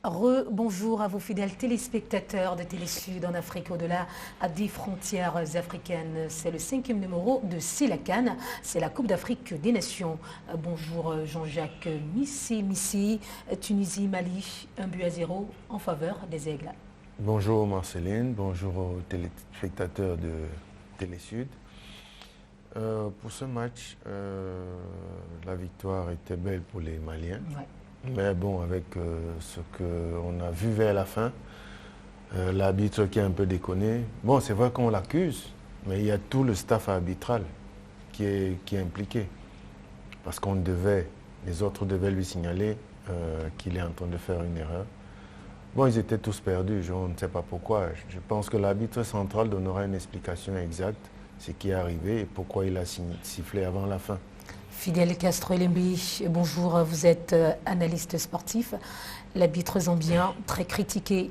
Bonjour à vos fidèles téléspectateurs de Télésud en Afrique au-delà des frontières africaines. C'est le 5e numéro de C'est la CAN, c'est la Coupe d'Afrique des Nations. Bonjour Jean-Jacques Missi, Tunisie, Mali, 1-0 en faveur des Aigles. Bonjour Marceline, bonjour aux téléspectateurs de Télésud. Pour ce match, la victoire était belle pour les Maliens. Ouais. Mais bon, avec ce qu'on a vu vers la fin, l'arbitre qui a un peu déconné. Bon, c'est vrai qu'on l'accuse, mais il y a tout le staff arbitral qui est impliqué. Parce les autres devaient lui signaler qu'il est en train de faire une erreur. Bon, ils étaient tous perdus, je ne sais pas pourquoi. Je pense que l'arbitre central donnera une explication exacte, ce qui est arrivé et pourquoi il a sifflé avant la fin. Fidèle Castro Elembi, bonjour, vous êtes analyste sportif. L'arbitre zambien, très critiqué.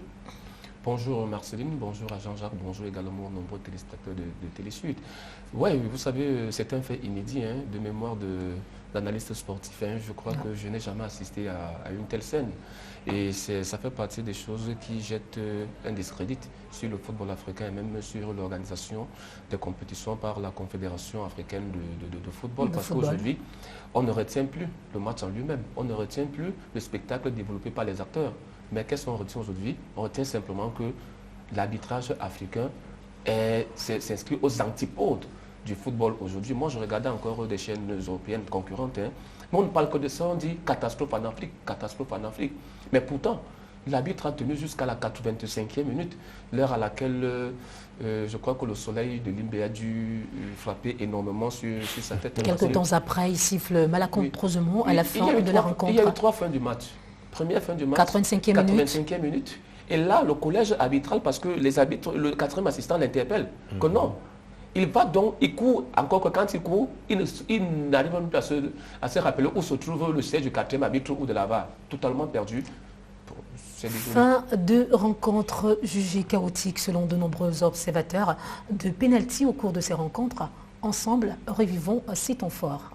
Bonjour Marceline, bonjour à Jean-Jacques, bonjour également aux nombreux téléspectateurs de Télésud. Oui, vous savez, c'est un fait inédit de mémoire d'analyste sportif. Je crois que je n'ai jamais assisté à une telle scène. Et ça fait partie des choses qui jettent un discrédit sur le football africain et même sur l'organisation des compétitions par la Confédération africaine de football. Parce qu'aujourd'hui, on ne retient plus le match en lui-même, on ne retient plus le spectacle développé par les acteurs. Mais qu'est-ce qu'on retient aujourd'hui? On retient simplement que l'arbitrage africain s'inscrit aux antipodes du football aujourd'hui. Moi, je regardais encore des chaînes européennes concurrentes. Mais on ne parle que de ça, on dit catastrophe en Afrique, catastrophe en Afrique. Mais pourtant, l'arbitre a tenu jusqu'à la 85e minute, l'heure à laquelle je crois que le soleil de Limbe a dû frapper énormément sur sa tête. Quelques temps après, il siffle malencontreusement à la fin de la rencontre. Il y a eu 3 fins du match. Première fin du match, 85e minute. Et là, le collège arbitral, parce que les arbitres, le 4e assistant l'interpelle, que non. Il va donc, il court, encore que quand il court, il n'arrive même plus à se rappeler où se trouve le siège du 4e arbitre ou de la VAR, totalement perdu. Fin de rencontre jugée chaotique selon de nombreux observateurs, de pénalty au cours de ces rencontres. Ensemble, revivons ces temps forts.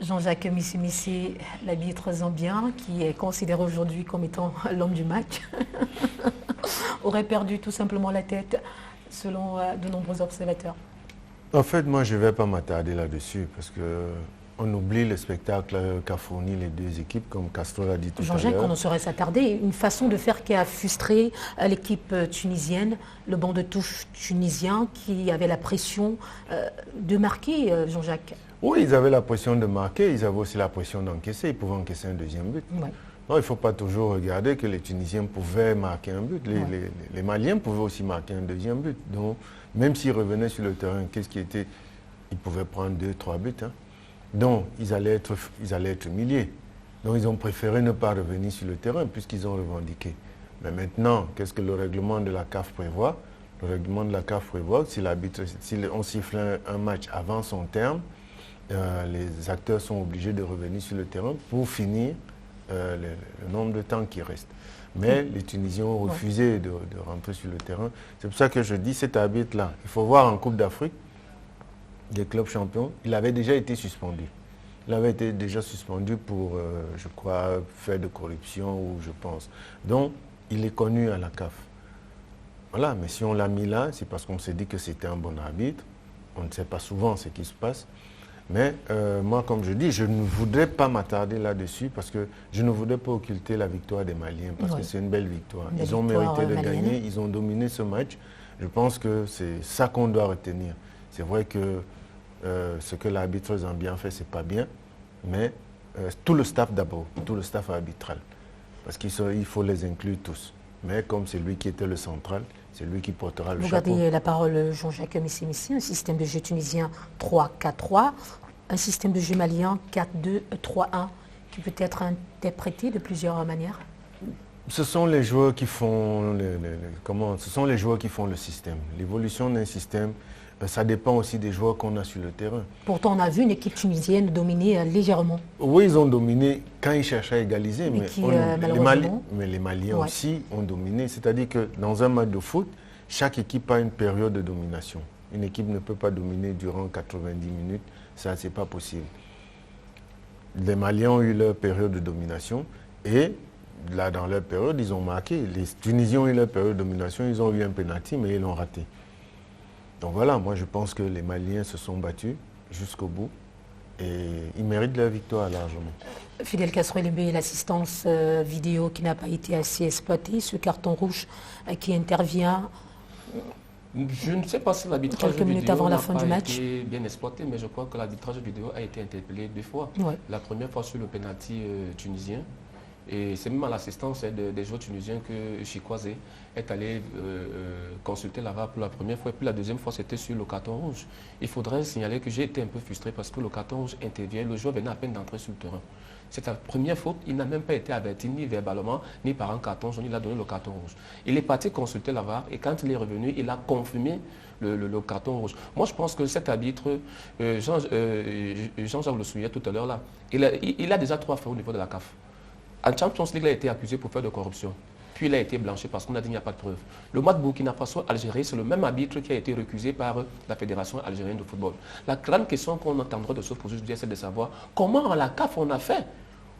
Jean-Jacques Missi, l'arbitre zambien, qui est considéré aujourd'hui comme étant l'homme du match, aurait perdu tout simplement la tête, selon de nombreux observateurs. En fait, moi, je ne vais pas m'attarder là-dessus, parce qu'on oublie le spectacle qu'a fourni les deux équipes, comme Castro l'a dit tout à l'heure. Jean-Jacques, on ne saurait s'attarder. Une façon de faire qui a frustré l'équipe tunisienne, le banc de touche tunisien, qui avait la pression de marquer, Jean-Jacques. Oui, ils avaient la pression de marquer, ils avaient aussi la pression d'encaisser. Ils pouvaient encaisser un deuxième but. Ouais. Non, il ne faut pas toujours regarder que les Tunisiens pouvaient marquer un but. Les Maliens pouvaient aussi marquer un deuxième but. Donc, même s'ils revenaient sur le terrain, qu'est-ce qui était... Ils pouvaient prendre 2-3 buts. Hein. Donc, ils allaient être humiliés. Donc, ils ont préféré ne pas revenir sur le terrain puisqu'ils ont revendiqué. Mais maintenant, qu'est-ce que le règlement de la CAF prévoit? Le règlement de la CAF prévoit que si on siffle un match avant son terme, les acteurs sont obligés de revenir sur le terrain pour finir le nombre de temps qui reste. Mais les Tunisiens ont refusé de rentrer sur le terrain. C'est pour ça que je dis cet arbitre-là. Il faut voir en Coupe d'Afrique des clubs champions, il avait déjà été suspendu. Il avait été déjà suspendu pour, je crois, fait de corruption, ou je pense. Donc, il est connu à la CAF. Voilà, mais si on l'a mis là, c'est parce qu'on s'est dit que c'était un bon arbitre. On ne sait pas souvent ce qui se passe. Mais moi, comme je dis, je ne voudrais pas m'attarder là-dessus parce que je ne voudrais pas occulter la victoire des Maliens parce que c'est une belle victoire. Ils ont mérité de gagner, ils ont dominé ce match. Je pense que c'est ça qu'on doit retenir. C'est vrai que ce que l'arbitre zambien fait, ce n'est pas bien, mais tout le staff d'abord, tout le staff arbitral, parce qu'il faut les inclure tous. Mais comme c'est lui qui était le central, c'est lui qui portera le chapeau. Vous gardez la parole, Jean-Jacques Messi, un système de jeu tunisien 3-4-3, un système de jeu malien 4-2-3-1, qui peut être interprété de plusieurs manières. Ce sont les joueurs qui font ce sont les joueurs qui font le système. L'évolution d'un système, ça dépend aussi des joueurs qu'on a sur le terrain. Pourtant, on a vu une équipe tunisienne dominer légèrement. Oui, ils ont dominé quand ils cherchaient à égaliser, mais les Maliens ouais. aussi ont dominé. C'est-à-dire que dans un match de foot, chaque équipe a une période de domination. Une équipe ne peut pas dominer durant 90 minutes, ça, c'est pas possible. Les Maliens ont eu leur période de domination et là, dans leur période, ils ont marqué. Les Tunisiens ont eu leur période de domination, ils ont eu un pénalty, mais ils l'ont raté. Donc voilà, moi je pense que les Maliens se sont battus jusqu'au bout et ils méritent leur victoire largement. Fidel Castro-Elembé, l'assistance vidéo qui n'a pas été assez exploitée, ce carton rouge qui intervient. Je ne sais pas si l'arbitrage vidéo minutes avant la fin du match a été bien exploité, mais je crois que l'arbitrage vidéo a été interpellé 2 fois. Ouais. La première fois sur le pénalty tunisien. Et c'est même à l'assistance des joueurs tunisiens que Chikwazé est allé consulter la VAR pour la première fois. Et puis la deuxième fois, c'était sur le carton rouge. Il faudrait signaler que j'ai été un peu frustré parce que le carton rouge intervient. Le joueur venait à peine d'entrer sur le terrain. C'est sa première faute. Il n'a même pas été averti ni verbalement, ni par un carton jaune. Il a donné le carton rouge. Il est parti consulter la VAR et quand il est revenu, il a confirmé le carton rouge. Moi, je pense que cet arbitre, Jean-Jacques le soulignait tout à l'heure là, il a déjà 3 faits au niveau de la CAF. En Champions League, il a été accusé pour faire de corruption. Puis il a été blanchi parce qu'on a dit qu'il n'y a pas de preuve. Le match Burkina Faso-Algérie, c'est le même arbitre qui a été recusé par la Fédération algérienne de football. La grande question qu'on entendra de se poser aujourd'hui, c'est de savoir comment à la CAF on a fait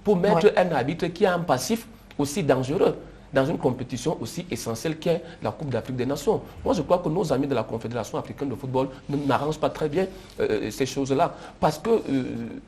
pour mettre un arbitre qui a un passif aussi dangereux dans une compétition aussi essentielle qu'est la Coupe d'Afrique des Nations. Moi, je crois que nos amis de la Confédération africaine de football n'arrangent pas très bien ces choses-là. Parce que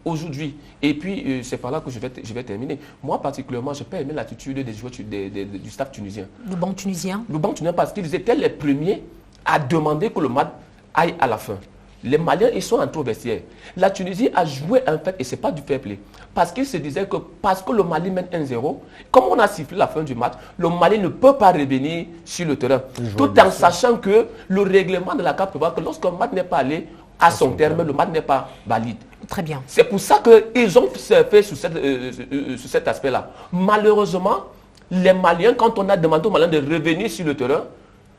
aujourd'hui, et puis c'est par là que je vais terminer, moi particulièrement, je peux aimer l'attitude des joueurs du staff tunisien. Le banc tunisien. Le banc tunisien, parce qu'ils étaient les premiers à demander que le match aille à la fin. Les Maliens, ils sont entrés au vestiaire. La Tunisie a joué en fait, et ce n'est pas du fair play, parce qu'ils se disaient que parce que le Mali mène 1-0, comme on a sifflé la fin du match, le Mali ne peut pas revenir sur le terrain. Tout en sachant que le règlement de la CAF prévoit que lorsqu'un match n'est pas allé à son terme, le match n'est pas valide. Très bien. C'est pour ça qu'ils ont fait sur cet aspect-là. Malheureusement, les Maliens, quand on a demandé aux Maliens de revenir sur le terrain,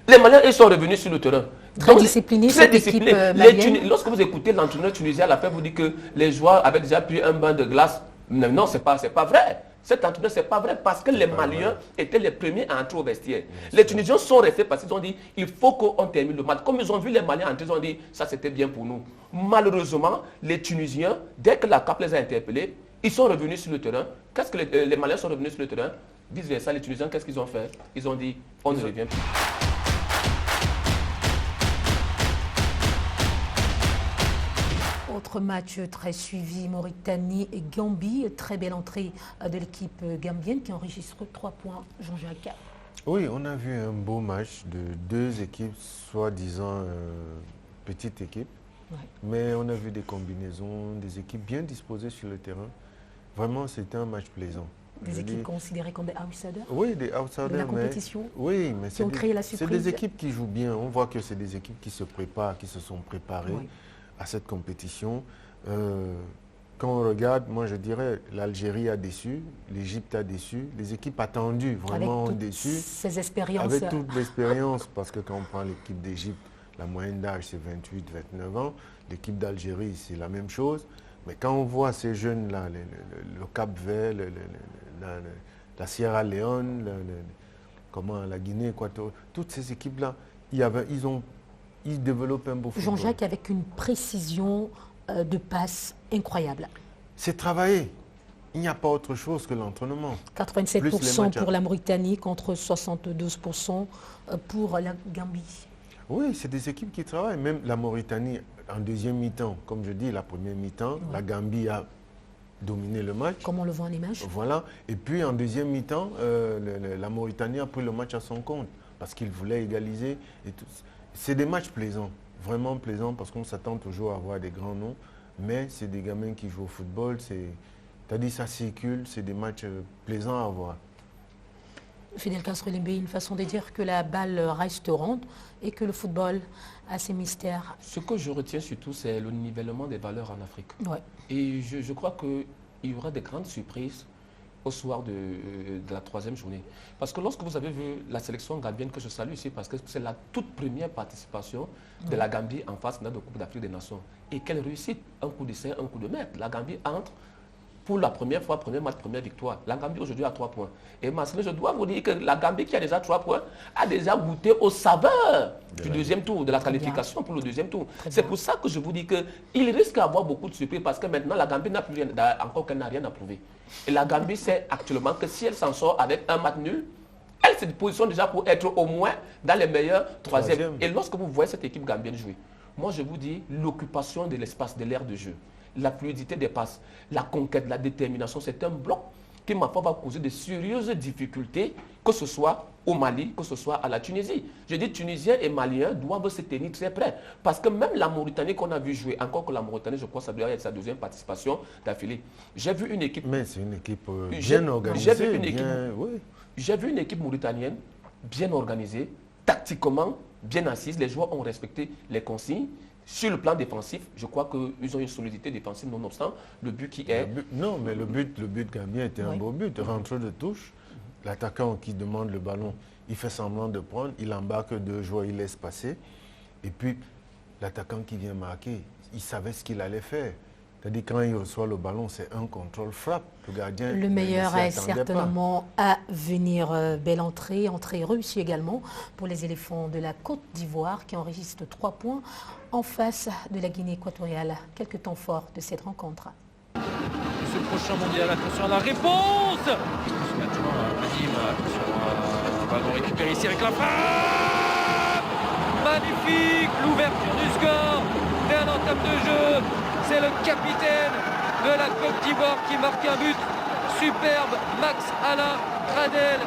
les Maliens, ils sont revenus sur le terrain. Très discipliné, cette équipe malienne. Lorsque vous écoutez l'entraîneur tunisien à la fin, vous dit que les joueurs avaient déjà pris un bain de glace. Non, ce n'est pas vrai. Cet entraîneur, ce n'est pas vrai parce que les Maliens étaient les premiers à entrer au vestiaire. Les Tunisiens sont restés parce qu'ils ont dit il faut qu'on termine le match. Comme ils ont vu les Maliens entrer, ils ont dit ça c'était bien pour nous. Malheureusement, les Tunisiens, dès que la CAF les a interpellés, ils sont revenus sur le terrain. Qu'est-ce que les Maliens sont revenus sur le terrain? Vice versa, les Tunisiens, qu'est-ce qu'ils ont fait? Ils ont dit on ne revient plus. Autre match très suivi, Mauritanie et Gambie. Très belle entrée de l'équipe gambienne qui enregistre 3 points. Jean-Jacques. Oui, on a vu un beau match de 2 équipes, soi-disant petites équipes. Mais on a vu des combinaisons, des équipes bien disposées sur le terrain. Vraiment, c'était un match plaisant. Des équipes considérées comme des outsiders? Oui, des outsiders. De la compétition, oui, mais qui ont créé la surprise. c'est des équipes qui jouent bien. On voit que c'est des équipes qui se préparent, qui se sont préparées à cette compétition. Quand on regarde, moi je dirais, l'Algérie a déçu, l'Égypte a déçu, les équipes attendues vraiment ont déçu. Ces expériences. Avec toute l'expérience, parce que quand on prend l'équipe d'Égypte, la moyenne d'âge c'est 28-29 ans, l'équipe d'Algérie c'est la même chose. Mais quand on voit ces jeunes-là, le Cap-Vert, la Sierra Leone, la Guinée équatoriale, toutes ces équipes-là, ils développent un beau football. Jean-Jacques, avec une précision de passe incroyable. C'est travaillé. Il n'y a pas autre chose que l'entraînement. 87% pour la Mauritanie contre 72% pour la Gambie. Oui, c'est des équipes qui travaillent. Même la Mauritanie, en deuxième mi-temps, comme je dis, la première mi-temps, la Gambie a dominé le match. Comme on le voit en image. Voilà. Et puis en deuxième mi-temps, la Mauritanie a pris le match à son compte parce qu'il voulait égaliser. C'est des matchs plaisants, vraiment plaisants, parce qu'on s'attend toujours à avoir des grands noms. Mais c'est des gamins qui jouent au football. C'est-à-dire ça circule, c'est des matchs plaisants à voir. Fidel Castro-Lembe, une façon de dire que la balle reste ronde et que le football a ses mystères. Ce que je retiens surtout, c'est le nivellement des valeurs en Afrique. Ouais. Et je crois qu'il y aura des grandes surprises au soir de la troisième journée. Parce que lorsque vous avez vu la sélection gambienne, que je salue ici, parce que c'est la toute première participation de la Gambie en phase finale de Coupe d'Afrique des Nations. Et quelle réussite, un coup de sein, un coup de maître. La Gambie entre pour la première fois, premier match, première victoire. La Gambie aujourd'hui a 3 points. Et Marcel, je dois vous dire que la Gambie qui a déjà 3 points a déjà goûté aux saveurs du deuxième tour, de la qualification pour le deuxième tour. C'est pour ça que je vous dis qu'il risque d'avoir beaucoup de surprises parce que maintenant la Gambie n'a plus rien, encore qu'elle n'a rien à prouver. Et la Gambie sait actuellement que si elle s'en sort avec un match nul, elle se positionne déjà pour être au moins dans les meilleurs troisième. Et lorsque vous voyez cette équipe gambienne jouer, moi je vous dis l'occupation de l'espace, de l'aire de jeu, la fluidité des passes, la conquête, la détermination, c'est un bloc qui, ma foi, va causer de sérieuses difficultés, que ce soit au Mali, que ce soit à la Tunisie. Je dis Tunisiens et Maliens doivent se tenir très près. Parce que même la Mauritanie qu'on a vu jouer, encore que la Mauritanie, je crois que ça doit être sa deuxième participation d'affilée. J'ai vu une équipe... Mais c'est une équipe bien organisée. J'ai vu une équipe mauritanienne bien organisée, tactiquement bien assise. Les joueurs ont respecté les consignes. Sur le plan défensif, je crois qu'ils ont une solidité défensive, nonobstant le but qui est... Non, mais le but gambien était un beau but. Rentre de touche, l'attaquant qui demande le ballon, il fait semblant de prendre, il embarque 2 joueurs, il laisse passer. Et puis, l'attaquant qui vient marquer, il savait ce qu'il allait faire. C'est-à-dire quand il reçoit le ballon, c'est un contrôle frappe. Le gardien... Le meilleur est certainement à venir. Belle entrée réussie également pour les éléphants de la Côte d'Ivoire qui enregistrent 3 points en face de la Guinée équatoriale. Quelques temps forts de cette rencontre. Ce prochain mondial, attention à la réponse. Maintenant, Nadim sur un ballon récupéré ici avec la frappe. Magnifique, l'ouverture du score dès un entame de jeu. C'est le capitaine de la Côte d'Ivoire qui marque un but superbe, Max-Alain Gradel.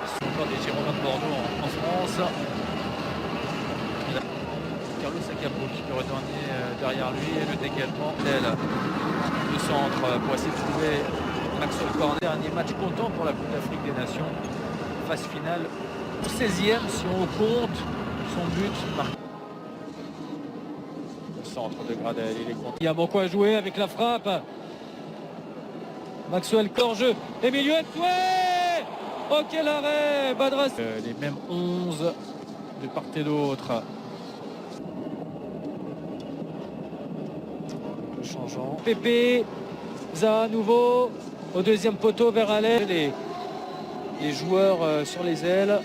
C'est encore des Girondins de Bordeaux en France. Carlos Acapro qui peut retourner derrière lui et le dégagement. Le centre pour essayer de trouver Maxwell Cornet. Dernier match comptant pour la Coupe d'Afrique des Nations. Phase finale au 16e si on compte son but marqué. Centre de Gradel, il est content. Il y a beaucoup à jouer avec la frappe. Maxwell Corjeux, Emilio Etoué. Oh quel arrêt, Badras. Les mêmes 11 de part et d'autre. Changeant. Pépé, Za à nouveau au deuxième poteau vers Alain. Les joueurs sur les ailes.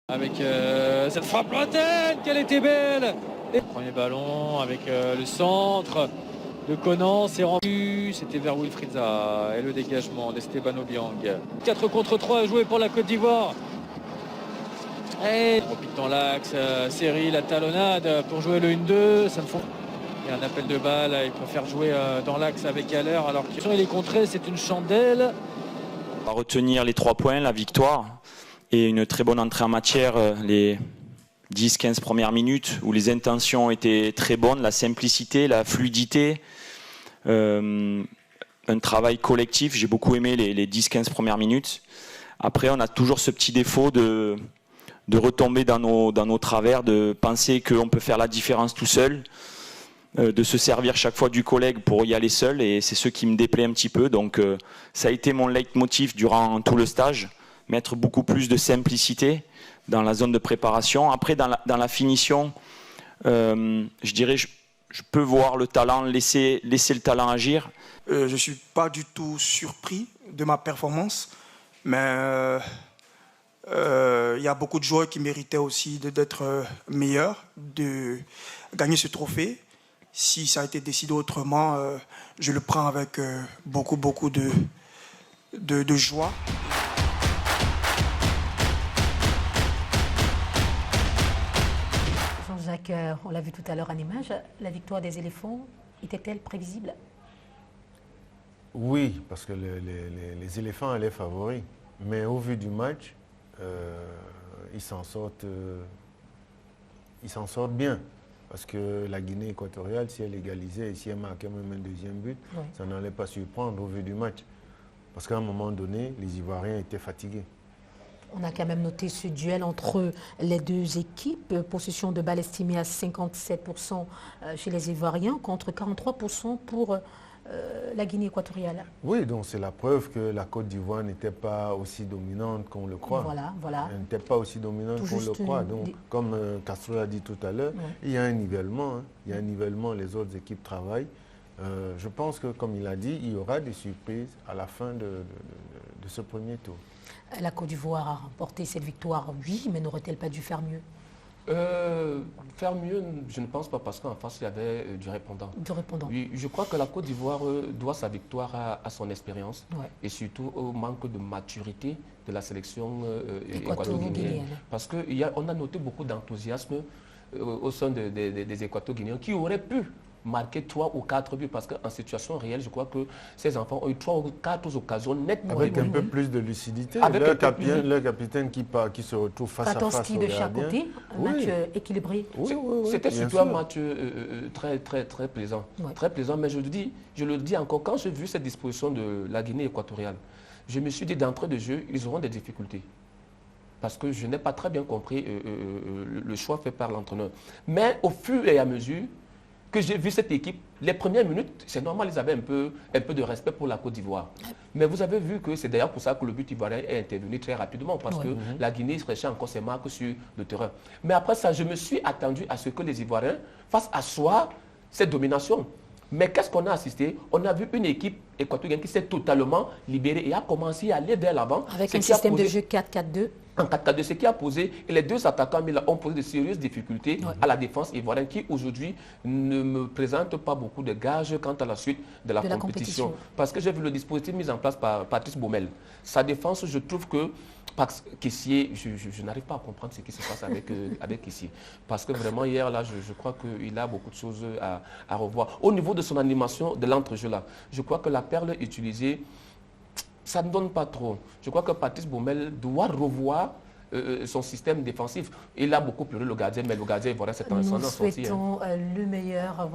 Avec cette frappe lointaine, qu'elle était belle. Premier ballon avec le centre de Conan, c'est rendu, c'était vers Wilfried Zaha et le dégagement d'Esteban Obiang. 4 contre 3 à jouer pour la Côte d'Ivoire. Et on pique dans l'axe, série, la talonnade pour jouer le 1-2, ça me faut. Il y a un appel de balle, il préfère jouer dans l'axe avec Haller alors qu'il est contré, c'est une chandelle. On va retenir les 3 points, la victoire et une très bonne entrée en matière, les 10-15 premières minutes où les intentions étaient très bonnes, la simplicité, la fluidité, un travail collectif. J'ai beaucoup aimé les 10-15 premières minutes. Après, on a toujours ce petit défaut de retomber dans nos travers, de penser qu'on peut faire la différence tout seul, de se servir chaque fois du collègue pour y aller seul, et c'est ce qui me déplaît un petit peu. Donc ça a été mon leitmotiv durant tout le stage, mettre beaucoup plus de simplicité dans la zone de préparation. Après, dans la finition, je dirais, je peux voir le talent, laisser le talent agir. Je ne suis pas du tout surpris de ma performance, mais il y a beaucoup de joueurs qui méritaient aussi d'être meilleurs, de gagner ce trophée. Si ça a été décidé autrement, je le prends avec beaucoup de joie. Jean-Jacques, on l'a vu tout à l'heure en image, la victoire des éléphants était-elle prévisible? Oui, parce que les éléphants allaient favoris. Mais au vu du match, ils s'en sortent bien. Parce que la Guinée équatoriale, si elle égalisait et si elle marquait même un deuxième but, oui, ça n'allait pas surprendre au vu du match. Parce qu'à un moment donné, les Ivoiriens étaient fatigués. On a quand même noté ce duel entre les deux équipes. Possession de balle estimée à 57% chez les Ivoiriens contre 43% pour la Guinée équatoriale. Oui, donc c'est la preuve que la Côte d'Ivoire n'était pas aussi dominante qu'on le croit. Voilà. Elle n'était pas aussi dominante qu'on le croit. Donc, comme Castro l'a dit tout à l'heure, il y a un nivellement. Il y a un nivellement, les autres équipes travaillent. Je pense que, comme il a dit, il y aura des surprises à la fin de ce premier tour. La Côte d'Ivoire a remporté cette victoire, oui, mais n'aurait-elle pas dû faire mieux? Faire mieux, je ne pense pas, parce qu'en face, il y avait du répondant. Oui, je crois que la Côte d'Ivoire doit sa victoire à son expérience, ouais, et surtout au manque de maturité de la sélection équato-guinéenne. Parce qu'on a noté beaucoup d'enthousiasme au sein des équato-guinéens qui auraient pu marquer 3 ou 4 buts, parce qu'en situation réelle, je crois que ces enfants ont eu 3 ou 4 occasions nettement. Avec un peu plus de lucidité. Leur capitaine qui se retrouve face à face au de chaque côté, un match équilibré. Oui, c'était surtout un match très plaisant. Ouais. Très plaisant, mais je le dis encore, quand j'ai vu cette disposition de la Guinée équatoriale, je me suis dit d'entrée de jeu, ils auront des difficultés. Parce que je n'ai pas très bien compris le choix fait par l'entraîneur. Mais au fur et à mesure que j'ai vu cette équipe, les premières minutes, c'est normal, ils avaient un peu de respect pour la Côte d'Ivoire. Mais vous avez vu que c'est d'ailleurs pour ça que le but ivoirien est intervenu très rapidement, parce que la Guinée cherchait encore ses marques sur le terrain. Mais après ça, je me suis attendu à ce que les Ivoiriens fassent asseoir cette domination. Mais qu'est-ce qu'on a assisté? On a vu une équipe équatorienne qui s'est totalement libérée et a commencé à aller vers l'avant. Avec un système de jeu 4-4-2. En 4-4-2, ce qui a posé, et les deux attaquants ont posé de sérieuses difficultés à la défense ivoirienne, qui aujourd'hui ne me présente pas beaucoup de gages quant à la suite de la compétition. Parce que j'ai vu le dispositif mis en place par Patrice Baumel. Sa défense, je trouve que Kessié, je n'arrive pas à comprendre ce qui se passe avec Kessié. Parce que vraiment, hier, là, je crois qu'il a beaucoup de choses à revoir. Au niveau de son animation, de l'entrejeu, là, je crois que la perle utilisée, ça ne donne pas trop. Je crois que Patrice Baumel doit revoir son système défensif. Il a beaucoup pleuré le gardien, mais le gardien ivoirien s'est en ascendance aussi. Nous souhaitons le meilleur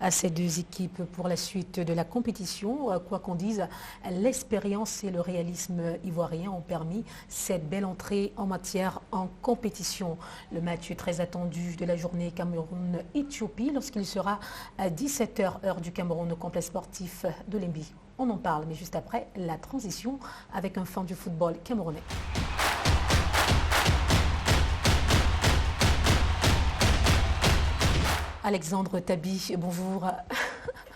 à ces deux équipes pour la suite de la compétition. Quoi qu'on dise, l'expérience et le réalisme ivoirien ont permis cette belle entrée en matière en compétition. Le match très attendu de la journée Cameroun-Éthiopie lorsqu'il sera à 17h heure du Cameroun au complexe sportif de Lembi. On en parle, mais juste après la transition avec un fan du football camerounais. Alexandre Tabi, bonjour.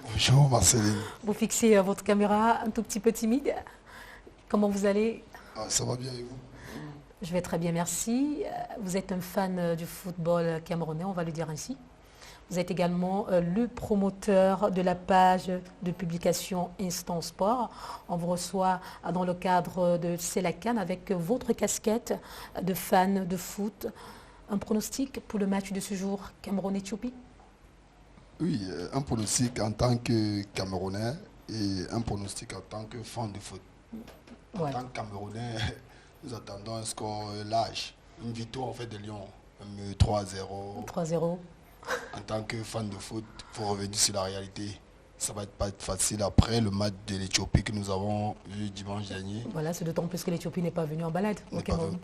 Bonjour Marceline. Vous fixez votre caméra un tout petit peu timide. Comment vous allez? Ça va bien et vous? Je vais très bien, merci. Vous êtes un fan du football camerounais, on va le dire ainsi. Vous êtes également le promoteur de la page de publication Instant Sport. On vous reçoit dans le cadre de C'est la CAN avec votre casquette de fan de foot. Un pronostic pour le match de ce jour Cameroun-Éthiopie? Oui, un pronostic en tant que Camerounais et un pronostic en tant que fan de foot. En tant que Camerounais, nous attendons un score large, une victoire en fait de Lyon. Même 3-0. 3-0. En tant que fan de foot, il faut revenir sur la réalité. Ça va pas être facile après le match de l'Éthiopie que nous avons vu dimanche dernier. Voilà, c'est d'autant plus que l'Éthiopie n'est pas venue en balade au Cameroun.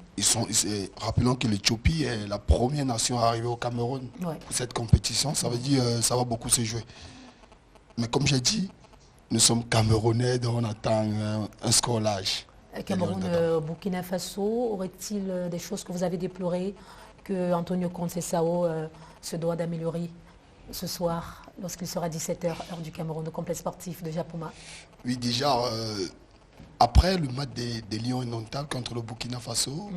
Rappelons que l'Éthiopie est la première nation à arriver au Cameroun pour cette compétition. Ça veut dire que ça va beaucoup se jouer. Mais comme j'ai dit, nous sommes Camerounais, donc on attend un score large. Cameroun, Burkina Faso, aurait-il des choses que vous avez déplorées que Antonio Conceição se doit d'améliorer ce soir lorsqu'il sera 17h, heure du Cameroun, au complexe sportif de Japoma? Oui, déjà, après le match des Lions indomptables contre le Burkina Faso,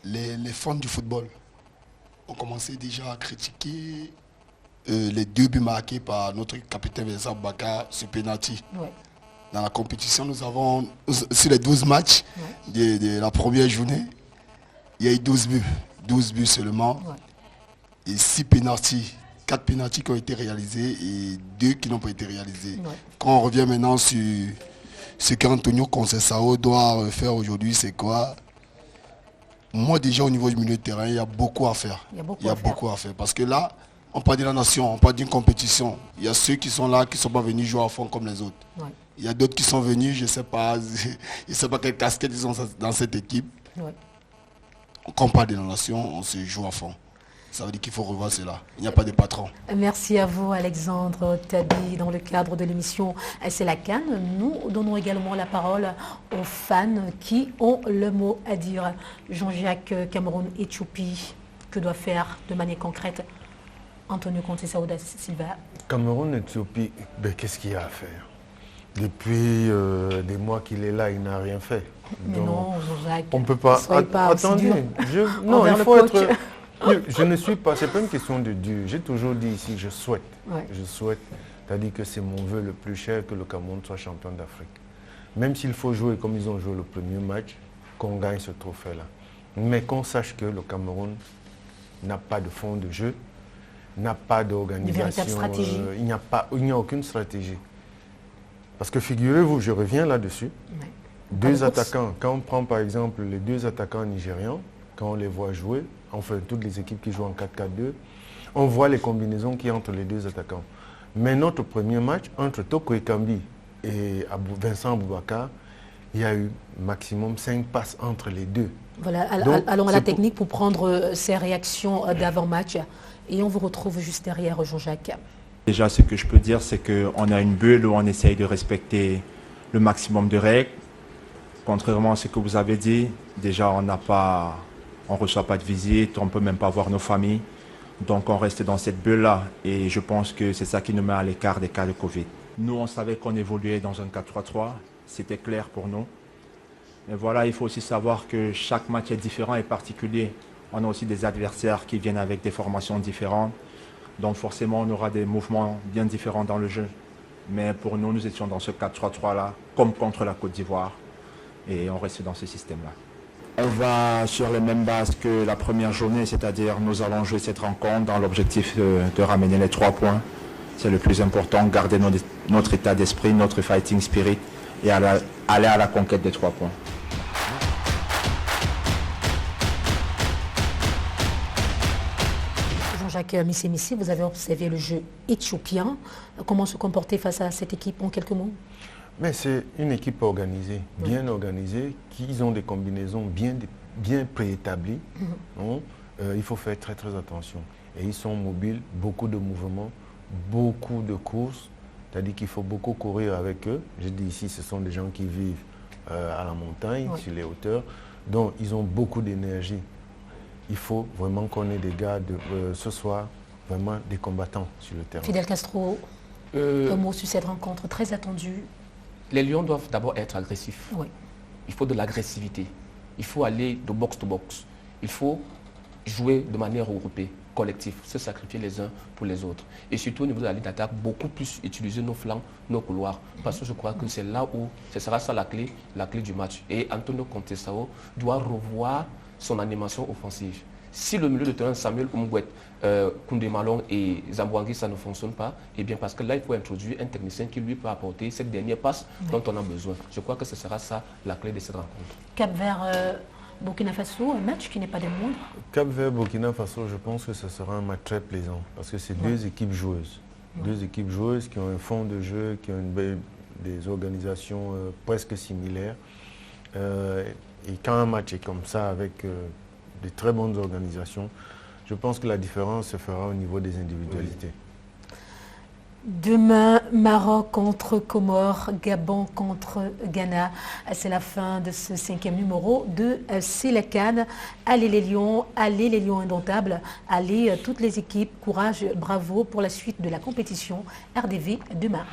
les fans du football ont commencé déjà à critiquer les 2 buts marqués par notre capitaine Vincent Baka sur penalty. Dans la compétition, nous avons, sur les 12 matchs de la première journée, il y a eu 12 buts. 12 buts seulement. Et 6 pénaltys. 4 pénaltys qui ont été réalisés et 2 qui n'ont pas été réalisés. Quand on revient maintenant sur ce qu'Antonio Conceição doit faire aujourd'hui, c'est quoi? Moi déjà au niveau du milieu de terrain, il y a beaucoup à faire. Il y a beaucoup à faire. Parce que là, on parle de la nation, on parle d'une compétition. Il y a ceux qui sont là, qui ne sont pas venus jouer à fond comme les autres. Il y a d'autres qui sont venus, je ne sais pas quelle casquette ils ont dans cette équipe. Quand on parle de la nation, on se joue à fond. Ça veut dire qu'il faut revoir cela. Il n'y a pas de patron. Merci à vous, Alexandre Tabi. Dans le cadre de l'émission C'est la CAN, nous donnons également la parole aux fans qui ont le mot à dire. Jean-Jacques, Cameroun, Éthiopie, que doit faire de manière concrète Antonio Conceição da Silva? Cameroun, Éthiopie, qu'est-ce qu'il y a à faire? Depuis des mois qu'il est là, il n'a rien fait. Mais donc, non, Jean-Jacques, on ne peut pas... Attendez, non, il faut être... Je ne suis pas, c'est pas une question de Dieu. J'ai toujours dit ici, je souhaite. Je souhaite, c'est-à-dire que c'est mon vœu le plus cher que le Cameroun soit champion d'Afrique. Même s'il faut jouer comme ils ont joué le premier match, qu'on gagne ce trophée-là. Mais qu'on sache que le Cameroun n'a pas de fond de jeu, n'a pas d'organisation. Il n'y a aucune stratégie. Parce que figurez-vous, je reviens là-dessus. Deux attaquants, quand on prend par exemple les 2 attaquants nigérians, quand on les voit jouer, enfin toutes les équipes qui jouent en 4-4-2, on voit les combinaisons qu'il y a entre les 2 attaquants. Mais notre premier match, entre Toko Ekambi et Vincent Aboubakar, il y a eu maximum 5 passes entre les 2. Voilà, donc, allons à la technique pour prendre ces réactions d'avant-match. Et on vous retrouve juste derrière, Jean-Jacques. Déjà, ce que je peux dire, c'est qu'on a une bulle où on essaye de respecter le maximum de règles. Contrairement à ce que vous avez dit, déjà, on ne reçoit pas de visite, on ne peut même pas voir nos familles. Donc on reste dans cette bulle-là et je pense que c'est ça qui nous met à l'écart des cas de Covid. Nous, on savait qu'on évoluait dans un 4-3-3, c'était clair pour nous. Mais voilà, il faut aussi savoir que chaque match est différent et particulier. On a aussi des adversaires qui viennent avec des formations différentes. Donc forcément, on aura des mouvements bien différents dans le jeu. Mais pour nous, nous étions dans ce 4-3-3-là, comme contre la Côte d'Ivoire. Et on reste dans ce système-là. On va sur les mêmes bases que la première journée, c'est-à-dire nous allons jouer cette rencontre dans l'objectif de ramener les 3 points. C'est le plus important, garder notre état d'esprit, notre fighting spirit et aller à la conquête des 3 points. Jean-Jacques Missémissi, vous avez observé le jeu éthiopien. Comment se comporter face à cette équipe en quelques mots? Mais c'est une équipe organisée, bien organisée, qui ont des combinaisons bien préétablies. Il faut faire très très attention. Et ils sont mobiles, beaucoup de mouvements, beaucoup de courses. C'est-à-dire qu'il faut beaucoup courir avec eux. Je dis ici, ce sont des gens qui vivent à la montagne, sur les hauteurs. Donc ils ont beaucoup d'énergie. Il faut vraiment qu'on ait des gars ce soir, vraiment des combattants sur le terrain. Fidel Castro, un mot sur cette rencontre très attendue. Les Lions doivent d'abord être agressifs. Il faut de l'agressivité. Il faut aller de box to box. Il faut jouer de manière regroupée, collective, se sacrifier les uns pour les autres. Et surtout au niveau de la ligne d'attaque, beaucoup plus utiliser nos flancs, nos couloirs. Parce que je crois que c'est là où ce sera ça la clé du match. Et Antonio Conceição doit revoir son animation offensive. Si le milieu de terrain, Samuel Umgwet, Koundé Malong et Zambouangui, ça ne fonctionne pas, et bien parce que là, il faut introduire un technicien qui lui peut apporter cette dernière passe dont on a besoin. Je crois que ce sera ça la clé de cette rencontre. Cap-Vert, Burkina Faso, un match qui n'est pas des moindres. Cap-Vert, Burkina Faso, je pense que ce sera un match très plaisant parce que c'est deux équipes joueuses. Deux équipes joueuses qui ont un fond de jeu, qui ont des organisations presque similaires. Et quand un match est comme ça, avec de très bonnes organisations, je pense que la différence se fera au niveau des individualités. Demain, Maroc contre Comores, Gabon contre Ghana. C'est la fin de ce 5e numéro de C'est la CAN. Allez les Lions indomptables, allez toutes les équipes, courage, bravo pour la suite de la compétition. RDV demain.